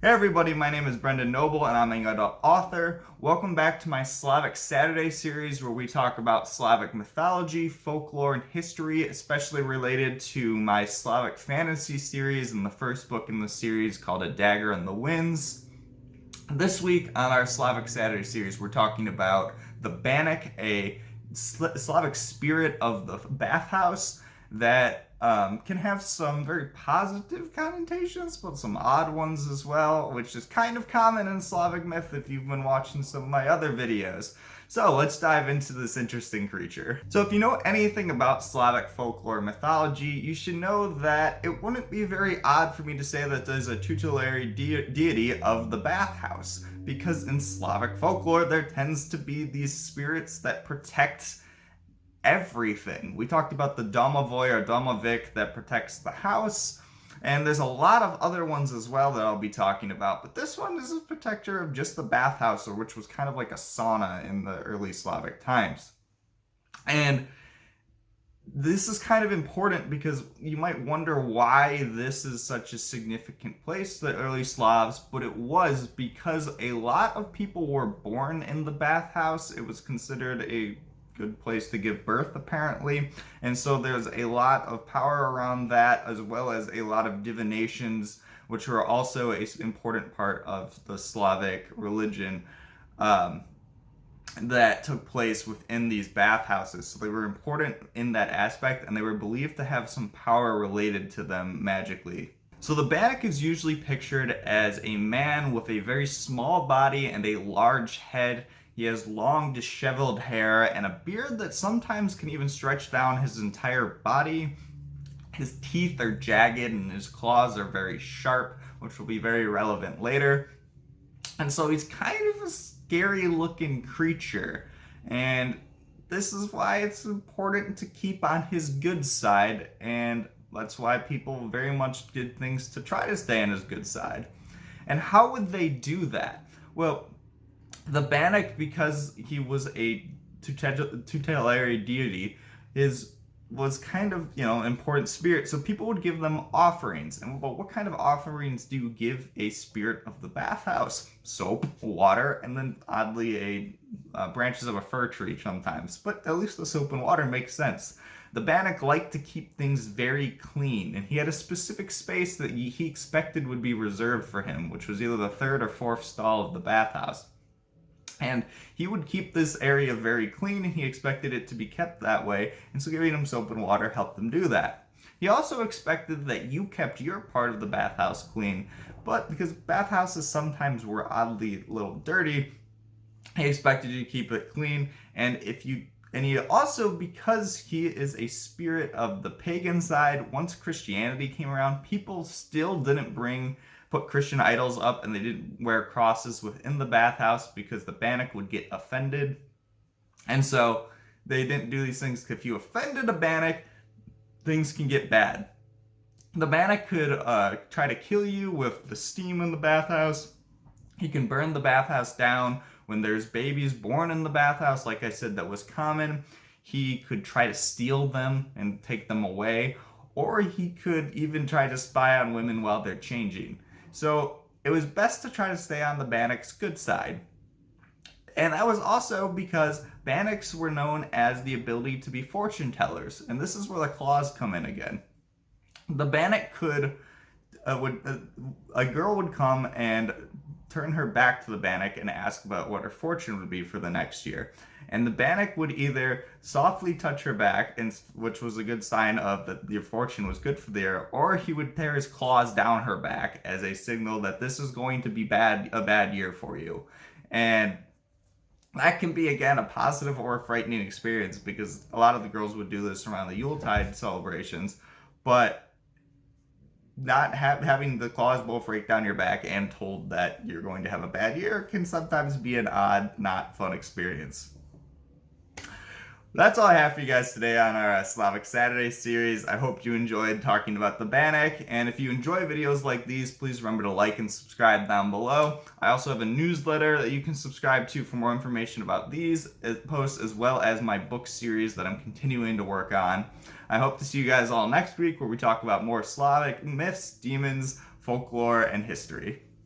Hey everybody, my name is Brendan Noble and I'm an adult author. Welcome back to my Slavic Saturday series where we talk about Slavic mythology, folklore, and history, especially related to my Slavic fantasy series and the first book in the series called A Dagger in the Winds. This week on our Slavic Saturday series, we're talking about the Bannik, a Slavic spirit of the bathhouse that can have some very positive connotations, but some odd ones as well, which is kind of common in Slavic myth if you've been watching some of my other videos. So let's dive into this interesting creature. So if you know anything about Slavic folklore mythology, you should know that it wouldn't be very odd for me to say that there's a tutelary deity of the bathhouse, because in Slavic folklore there tends to be these spirits that protect everything. We talked about the domovoi or domovik that protects the house, and there's a lot of other ones as well that I'll be talking about, but this one is a protector of just the bathhouse, or which was kind of like a sauna in the early Slavic times. And this is kind of important because you might wonder why this is such a significant place to the early Slavs, but it was because a lot of people were born in the bathhouse. It was considered a good place to give birth, apparently, and so there's a lot of power around that, as well as a lot of divinations, which were also an important part of the Slavic religion that took place within these bathhouses. So they were important in that aspect, and they were believed to have some power related to them magically. So the Bannik is usually pictured as a man with a very small body and a large head. He has long, disheveled hair and a beard that sometimes can even stretch down his entire body. His teeth are jagged and his claws are very sharp, which will be very relevant later. And so he's kind of a scary looking creature. And this is why it's important to keep on his good side, and that's why people very much did things to try to stay on his good side. And how would they do that? Well, the Bannik, because he was a tutelary deity, was kind of, important spirit. So people would give them offerings. And well, what kind of offerings do you give a spirit of the bathhouse? Soap, water, and then oddly branches of a fir tree sometimes. But at least the soap and water makes sense. The Bannik liked to keep things very clean, and he had a specific space that he expected would be reserved for him, which was either the third or fourth stall of the bathhouse. And he would keep this area very clean, and he expected it to be kept that way, and so giving him soap and water helped him do that. He also expected that you kept your part of the bathhouse clean, but because bathhouses sometimes were oddly a little dirty, he expected you to keep it clean, and he also, because he is a spirit of the pagan side, once Christianity came around, people still didn't put Christian idols up, and they didn't wear crosses within the bathhouse because the Bannik would get offended. And so they didn't do these things. If you offended a Bannik, things can get bad. The Bannik could try to kill you with the steam in the bathhouse. He can burn the bathhouse down. When there's babies born in the bathhouse, like I said, that was common. He could try to steal them and take them away, or he could even try to spy on women while they're changing. So it was best to try to stay on the Bannik's good side. And that was also because Banniks were known as the ability to be fortune tellers, and this is where the claws come in again. The Bannik a girl would come and turn her back to the Bannik and ask about what her fortune would be for the next year. And the Bannik would either softly touch her back, which was a good sign of that your fortune was good for the year, or he would tear his claws down her back as a signal that this is going to be a bad year for you. And that can be, again, a positive or a frightening experience, because a lot of the girls would do this around the Yuletide celebrations, but not having the claws both rake down your back and told that you're going to have a bad year can sometimes be an odd, not fun experience. That's all I have for you guys today on our Slavic Saturday series. I hope you enjoyed talking about the Bannik, and if you enjoy videos like these, please remember to like and subscribe down below. I also have a newsletter that you can subscribe to for more information about these posts, as well as my book series that I'm continuing to work on. I hope to see you guys all next week, where we talk about more Slavic myths, demons, folklore, and history.